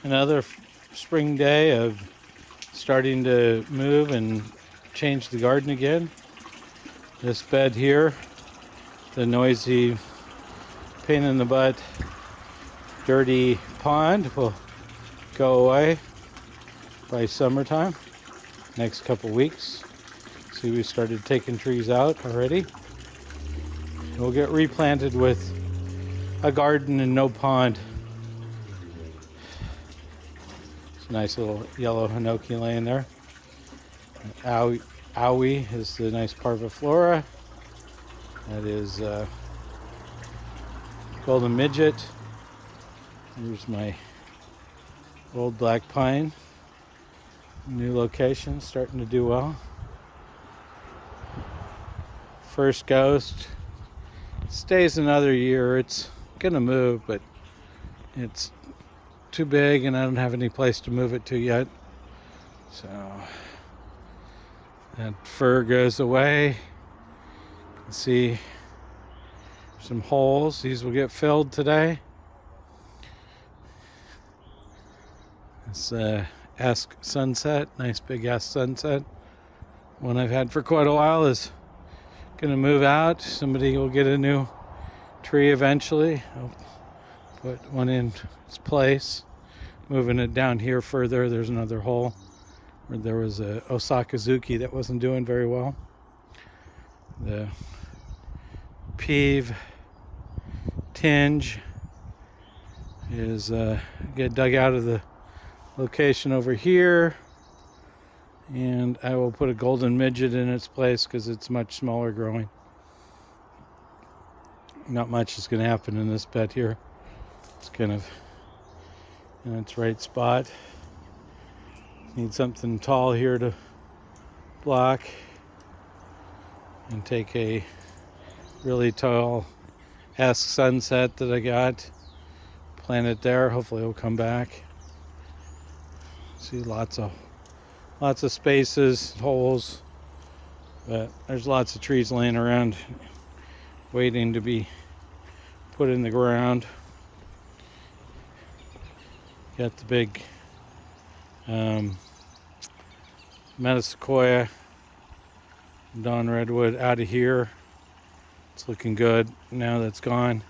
Another spring day of starting to move and change the garden again. This bed here, the noisy, pain in the butt, dirty pond will go away by summertime, next couple weeks. See, we started taking trees out already. We'll get replanted with a garden and no pond. It's a nice little yellow hinoki laying there. Aoi is the nice parviflora. That is golden midget. Here's my old black pine. New location, starting to do well. First ghost stays another year. It's gonna move, but it's too big and I don't have any place to move it to yet. So that fur goes away. You can see some holes. These will get filled today. This Ask Sunset, nice big Ask Sunset. One I've had for quite a while is gonna move out. Somebody will get a new tree eventually. I'll put one in its place. Moving it down here further, there's another hole where there was a Osakazuki that wasn't doing very well. The peeve tinge is get dug out of the location over here, and I will put a golden midget in its place because it's much smaller growing. Not much is going to happen in this bed here. It's kind of in its right spot. Need something tall here to block, and take a really tall Ask Sunset that I got, plant it there. Hopefully it'll come back. See lots of spaces, holes, but there's lots of trees laying around waiting to be put in the ground. Got the big Metasequoia, Dawn Redwood out of here. It's looking good now that's gone.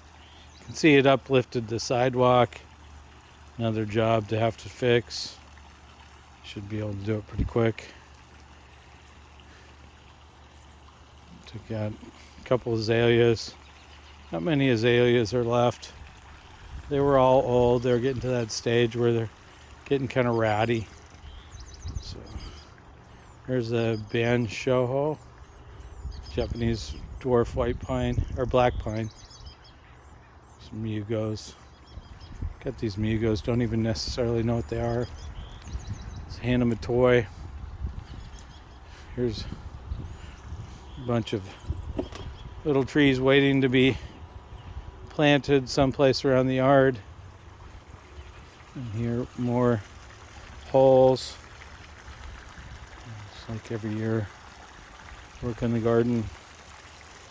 You can see it uplifted the sidewalk. Another job to have to fix. Should be able to do it pretty quick. Took out a couple azaleas. Not many azaleas are left. They were all old. They're getting to that stage where they're getting kind of ratty. So there's a Ban Shoho, Japanese dwarf white pine or black pine. Some Mugos. Got these Mugos, don't even necessarily know what they are. It's Hanamatoi. Here's a bunch of little trees waiting to be planted someplace around the yard. And here more holes. It's like every year work in the garden.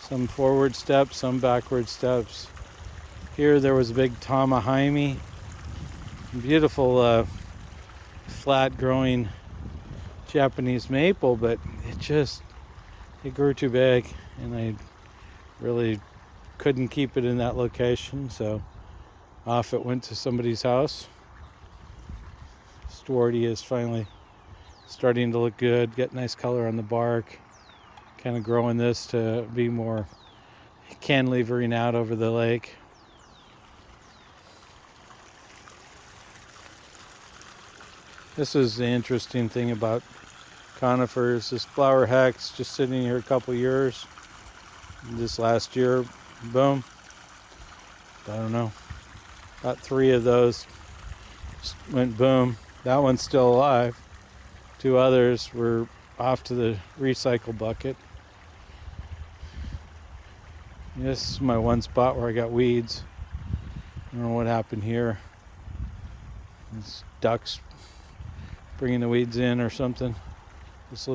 Some forward steps, some backward steps. Here there was a big Tamahaimi. Beautiful flat growing Japanese maple, but it grew too big and I really couldn't keep it in that location, so off it went to somebody's house. Stwarty is finally starting to look good, get nice color on the bark. Kind of growing this to be more cantilevering out over the lake. This is the interesting thing about conifers. This flower hex just sitting here a couple years. This last year, boom. I don't know. About 3 of those just went boom. That one's still alive. 2 others were off to the recycle bucket. This is my one spot where I got weeds. I don't know what happened here. These ducks bringing the weeds in or something. This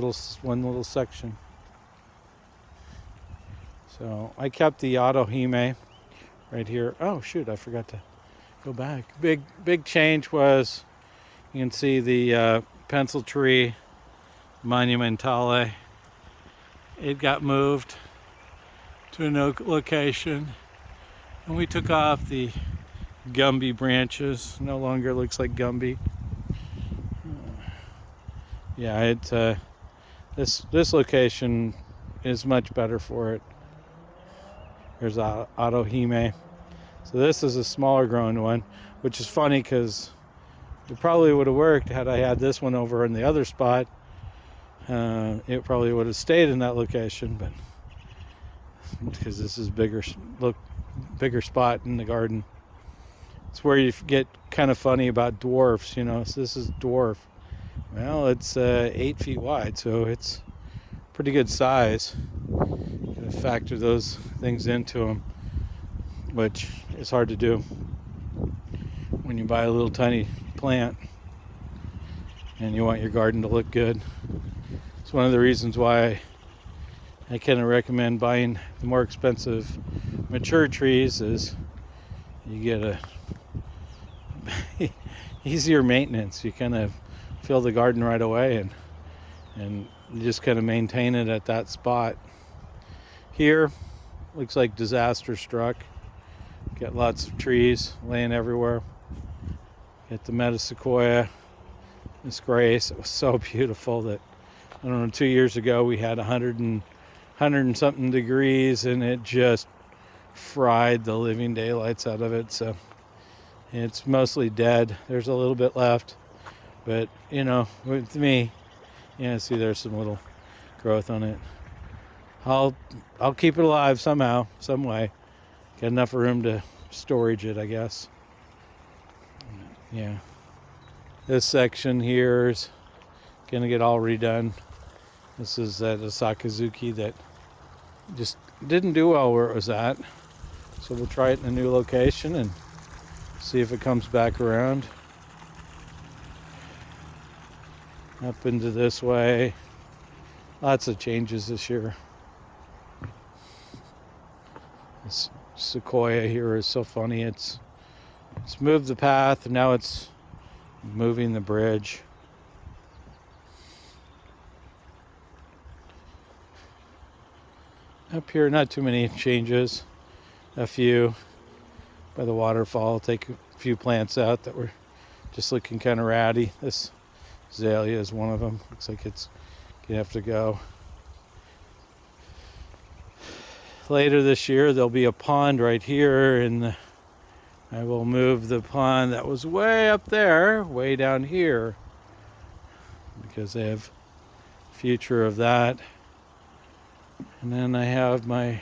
one little section. So I kept the Otohime right here. Oh shoot, I forgot to go back. Big change was You can see the pencil tree monumentale. It got moved to a new location, and we took off the Gumby branches. No longer looks like Gumby. Yeah, this location is much better for it. There's Otohime. So this is a smaller grown one, which is funny because it probably would have worked had I had this one over in the other spot. It probably would have stayed in that location, but because this is bigger spot in the garden. It's where you get kind of funny about dwarfs, you know. So this is dwarf. Well, it's 8 feet wide, so it's pretty good size. Gotta factor those things into them, which is hard to do when you buy a little tiny plant and you want your garden to look good. It's one of the reasons why I kind of recommend buying the more expensive mature trees. Is you get a easier maintenance. You kind of fill the garden right away and you just kind of maintain it at that spot. Here looks like disaster struck. Got lots of trees laying everywhere. Get the Metasequoia, Miss Grace. It was so beautiful that, I don't know, 2 years ago we had 100 and something degrees, and it just fried the living daylights out of it. So it's mostly dead. There's a little bit left, but you know, with me, yeah, see there's some little growth on it. I'll keep it alive somehow, some way. Get enough room to storage it, I guess. Yeah. This section here is gonna get all redone. This is that Sakazuki that just didn't do well where it was at. So we'll try it in a new location and see if it comes back around. Up into this way. Lots of changes this year. This sequoia here is so funny. It's moved the path, and now it's moving the bridge. Up here, not too many changes. A few by the waterfall. Take a few plants out that were just looking kind of ratty. This azalea is one of them. Looks like it's gonna have to go. Later this year, there'll be a pond right here, and I will move the pond that was way up there, way down here, because I have future of that. And then I have my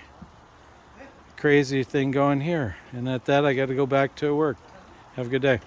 crazy thing going here. And at that, I got to go back to work. Have a good day.